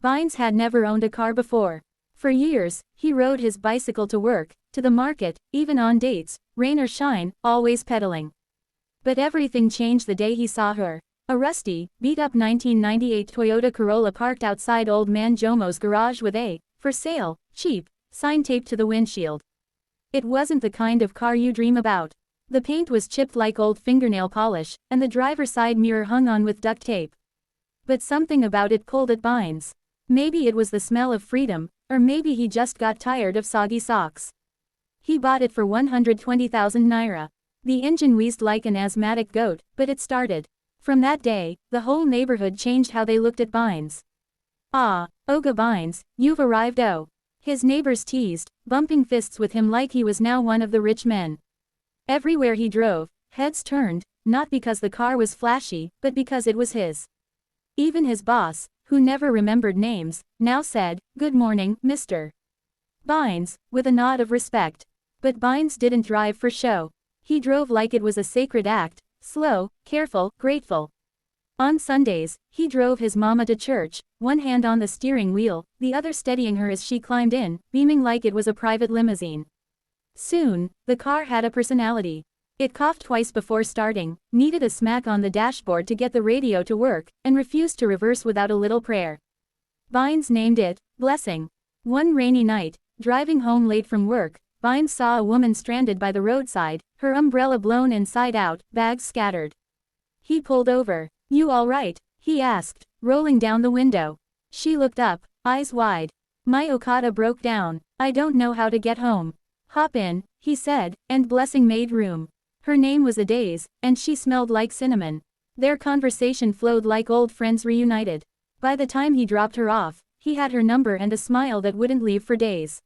Binez had never owned a car before. For years, he rode his bicycle to work, to the market, even on dates, rain or shine, always pedaling. But everything changed the day he saw her. A rusty, beat-up 1998 Toyota Corolla parked outside old man Jomo's garage with a, "For sale, cheap," sign taped to the windshield. It wasn't the kind of car you dream about. The paint was chipped like old fingernail polish, and the driver's side mirror hung on with duct tape. But something about it pulled at Binez. Maybe it was the smell of freedom, or maybe he just got tired of soggy socks. He bought it for 120,000 naira. The engine wheezed like an asthmatic goat, but it started. From that day, the whole neighborhood changed how they looked at Binez. "Ah, Oga Binez, you've arrived, oh." His neighbors teased, bumping fists with him like he was now one of the rich men. Everywhere he drove, heads turned, not because the car was flashy, but because it was his. Even his boss, who never remembered names, now said, "Good morning, Mr. Binez," with a nod of respect. But Binez didn't drive for show. He drove like it was a sacred act, slow, careful, grateful. On Sundays, he drove his mama to church, one hand on the steering wheel, the other steadying her as she climbed in, beaming like it was a private limousine. Soon, the car had a personality. It coughed twice before starting, needed a smack on the dashboard to get the radio to work, and refused to reverse without a little prayer. Binez named it Blessing. One rainy night, driving home late from work, Binez saw a woman stranded by the roadside, her umbrella blown inside out, bags scattered. He pulled over. "You all right?" he asked, rolling down the window. She looked up, eyes wide. "My Okada broke down. I don't know how to get home." "Hop in," he said, and Blessing made room. Her name was Adaze, and she smelled like cinnamon. Their conversation flowed like old friends reunited. By the time he dropped her off, he had her number and a smile that wouldn't leave for days.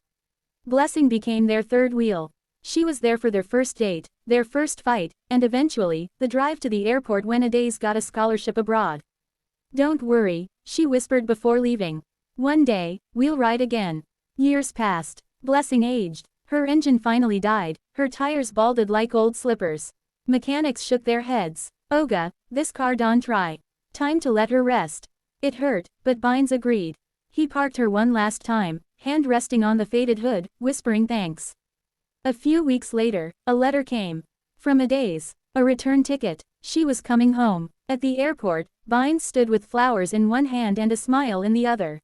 Blessing became their third wheel. She was there for their first date, their first fight, and eventually, the drive to the airport when Adaze got a scholarship abroad. "Don't worry," she whispered before leaving. "One day, we'll ride again." Years passed. Blessing aged. Her engine finally died, her tires balded like old slippers. Mechanics shook their heads. "Oga, this car don't try. Time to let her rest." It hurt, but Binez agreed. He parked her one last time, hand resting on the faded hood, whispering thanks. A few weeks later, a letter came. From Adaze. A return ticket. She was coming home. At the airport, Binez stood with flowers in one hand and a smile in the other.